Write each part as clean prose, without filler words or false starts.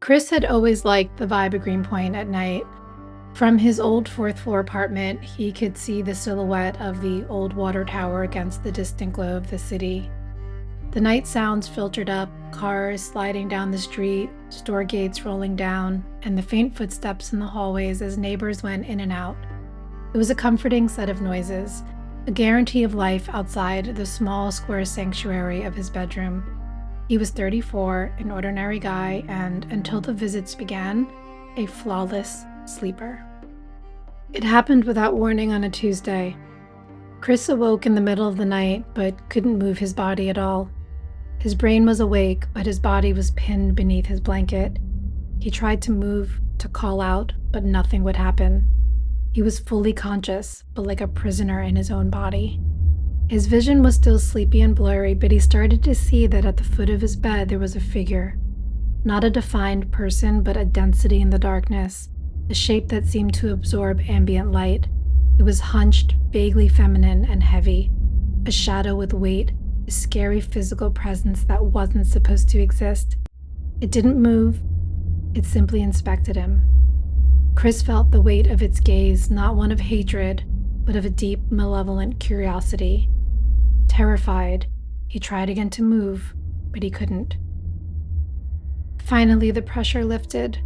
Chris had always liked the vibe of Greenpoint at night. From his old fourth floor apartment, he could see the silhouette of the old water tower against the distant glow of the city. The night sounds filtered up, cars sliding down the street, store gates rolling down, and the faint footsteps in the hallways as neighbors went in and out. It was a comforting set of noises, a guarantee of life outside the small square sanctuary of his bedroom. He was 34, an ordinary guy, and until the visits began, a flawless sleeper. It happened without warning on a Tuesday. Chris awoke in the middle of the night, but couldn't move his body at all. His brain was awake, but his body was pinned beneath his blanket. He tried to move, to call out, but nothing would happen. He was fully conscious, but like a prisoner in his own body. His vision was still sleepy and blurry, but he started to see that at the foot of his bed there was a figure. Not a defined person, but a density in the darkness, a shape that seemed to absorb ambient light. It was hunched, vaguely feminine and heavy, a shadow with weight, a scary physical presence that wasn't supposed to exist. It didn't move, it simply inspected him. Chris felt the weight of its gaze, not one of hatred, but of a deep, malevolent curiosity. Terrified, he tried again to move, but he couldn't. Finally, the pressure lifted.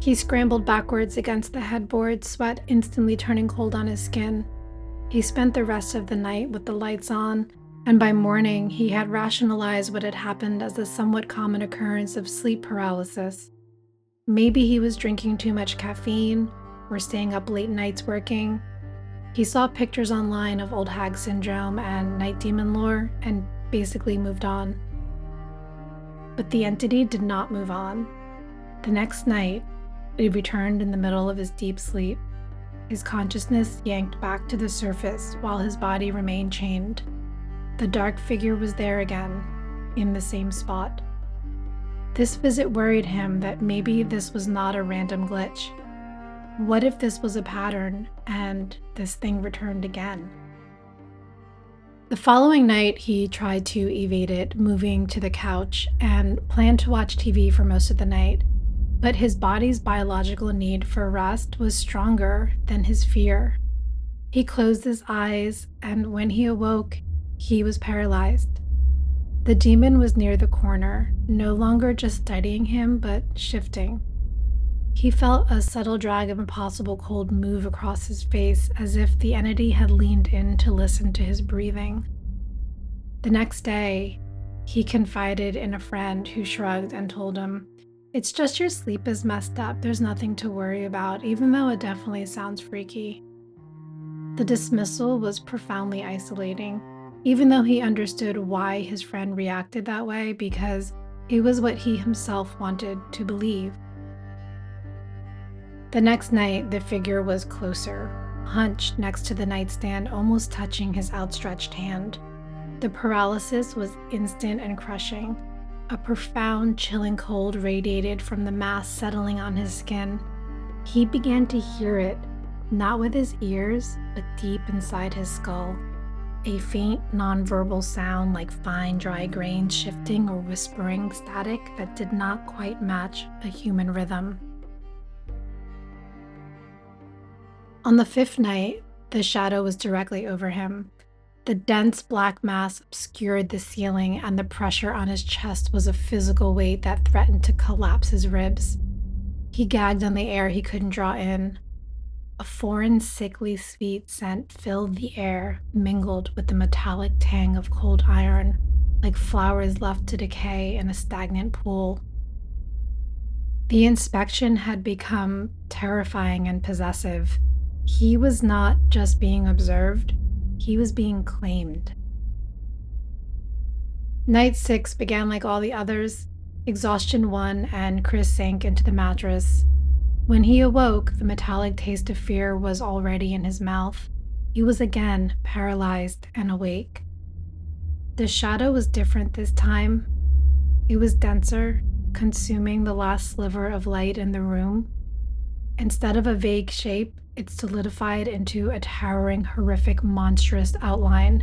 He scrambled backwards against the headboard, sweat instantly turning cold on his skin. He spent the rest of the night with the lights on, and by morning he had rationalized what had happened as a somewhat common occurrence of sleep paralysis. Maybe he was drinking too much caffeine or staying up late nights working. He saw pictures online of old hag syndrome and night demon lore and basically moved on. But the entity did not move on. The next night, it returned in the middle of his deep sleep, his consciousness yanked back to the surface while his body remained chained. The dark figure was there again, in the same spot. This visit worried him that maybe this was not a random glitch. What if this was a pattern and this thing returned again? The following night, he tried to evade it, moving to the couch, and planned to watch TV for most of the night. But his body's biological need for rest was stronger than his fear. He closed his eyes, and when he awoke, he was paralyzed. The demon was near the corner, no longer just studying him, but shifting. He felt a subtle drag of impossible cold move across his face, as if the entity had leaned in to listen to his breathing. The next day, he confided in a friend who shrugged and told him, "It's just your sleep is messed up, there's nothing to worry about, even though it definitely sounds freaky." The dismissal was profoundly isolating, even though he understood why his friend reacted that way, because it was what he himself wanted to believe. The next night, the figure was closer, hunched next to the nightstand, almost touching his outstretched hand. The paralysis was instant and crushing. A profound, chilling cold radiated from the mass settling on his skin. He began to hear it, not with his ears, but deep inside his skull. A faint, nonverbal sound like fine, dry grains shifting or whispering static that did not quite match a human rhythm. On the fifth night, the shadow was directly over him. The dense black mass obscured the ceiling, and the pressure on his chest was a physical weight that threatened to collapse his ribs. He gagged on the air he couldn't draw in. A foreign, sickly, sweet scent filled the air, mingled with the metallic tang of cold iron, like flowers left to decay in a stagnant pool. The inspection had become terrifying and possessive. He was not just being observed, he was being claimed. Night 6 began like all the others. Exhaustion won, and Chris sank into the mattress. When he awoke, the metallic taste of fear was already in his mouth. He was again paralyzed and awake. The shadow was different this time. It was denser, consuming the last sliver of light in the room. Instead of a vague shape, it solidified into a towering, horrific, monstrous outline.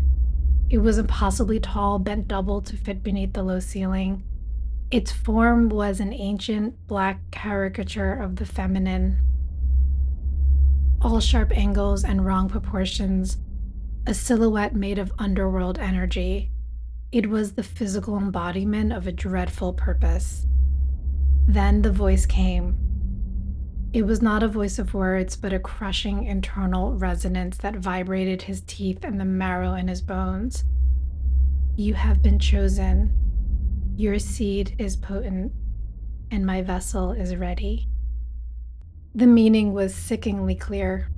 It was impossibly tall, bent double to fit beneath the low ceiling. Its form was an ancient black caricature of the feminine, all sharp angles and wrong proportions, a silhouette made of underworld energy. It was the physical embodiment of a dreadful purpose. Then the voice came. It was not a voice of words, but a crushing internal resonance that vibrated his teeth and the marrow in his bones. You have been chosen. Your seed is potent, and my vessel is ready. The meaning was sickeningly clear.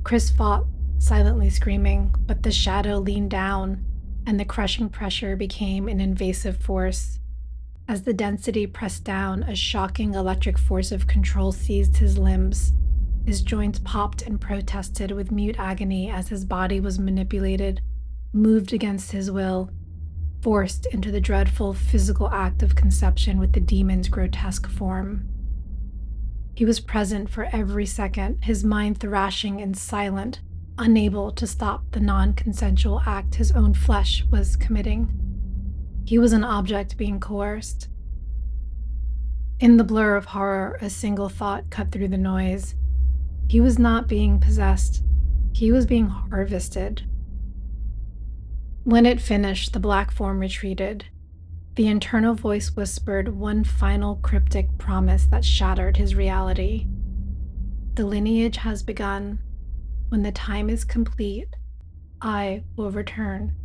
Chris fought, silently screaming, but the shadow leaned down, and the crushing pressure became an invasive force. As the density pressed down, a shocking electric force of control seized his limbs. His joints popped and protested with mute agony as his body was manipulated, moved against his will, forced into the dreadful physical act of conception with the demon's grotesque form. He was present for every second, his mind thrashing and silent, unable to stop the non-consensual act his own flesh was committing. He was an object being coerced. In the blur of horror, a single thought cut through the noise. He was not being possessed. He was being harvested. When it finished, the black form retreated. The internal voice whispered one final cryptic promise that shattered his reality. The lineage has begun. When the time is complete, I will return.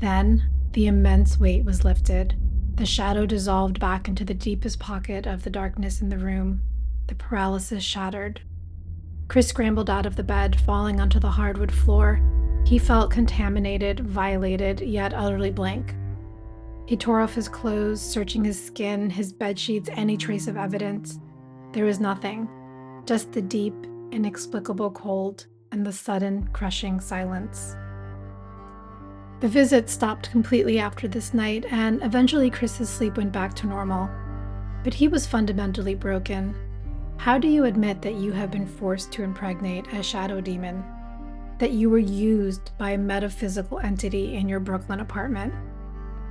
Then the immense weight was lifted. The shadow dissolved back into the deepest pocket of the darkness in the room. The paralysis shattered. Chris scrambled out of the bed, falling onto the hardwood floor. He felt contaminated, violated, yet utterly blank. He tore off his clothes, searching his skin, his bedsheets, any trace of evidence. There was nothing, just the deep, inexplicable cold and the sudden, crushing silence. The visit stopped completely after this night, and eventually Chris's sleep went back to normal. But he was fundamentally broken. How do you admit that you have been forced to impregnate a shadow demon? That you were used by a metaphysical entity in your Brooklyn apartment?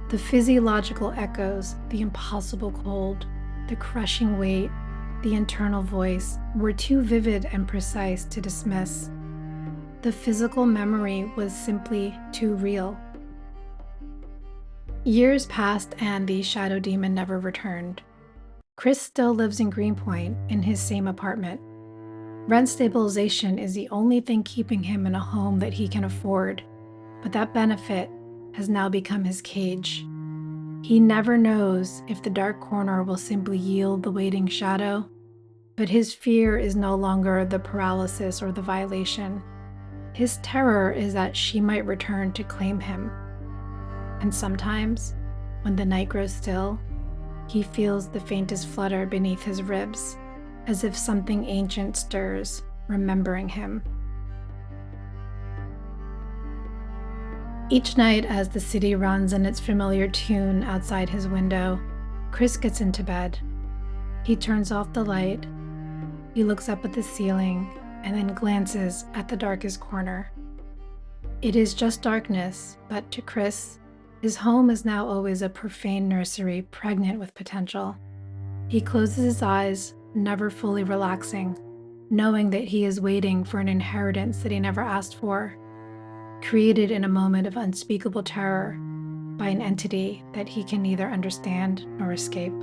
The physiological echoes, the impossible cold, the crushing weight, the internal voice were too vivid and precise to dismiss. The physical memory was simply too real. Years passed and the shadow demon never returned. Chris still lives in Greenpoint in his same apartment. Rent stabilization is the only thing keeping him in a home that he can afford, but that benefit has now become his cage. He never knows if the dark corner will simply yield the waiting shadow, but his fear is no longer the paralysis or the violation. His terror is that she might return to claim him. And sometimes, when the night grows still, he feels the faintest flutter beneath his ribs, as if something ancient stirs, remembering him. Each night, as the city runs in its familiar tune outside his window, Chris gets into bed. He turns off the light. He looks up at the ceiling and then glances at the darkest corner. It is just darkness, but to Chris, his home is now always a profane nursery pregnant with potential. He closes his eyes, never fully relaxing, knowing that he is waiting for an inheritance that he never asked for, created in a moment of unspeakable terror by an entity that he can neither understand nor escape.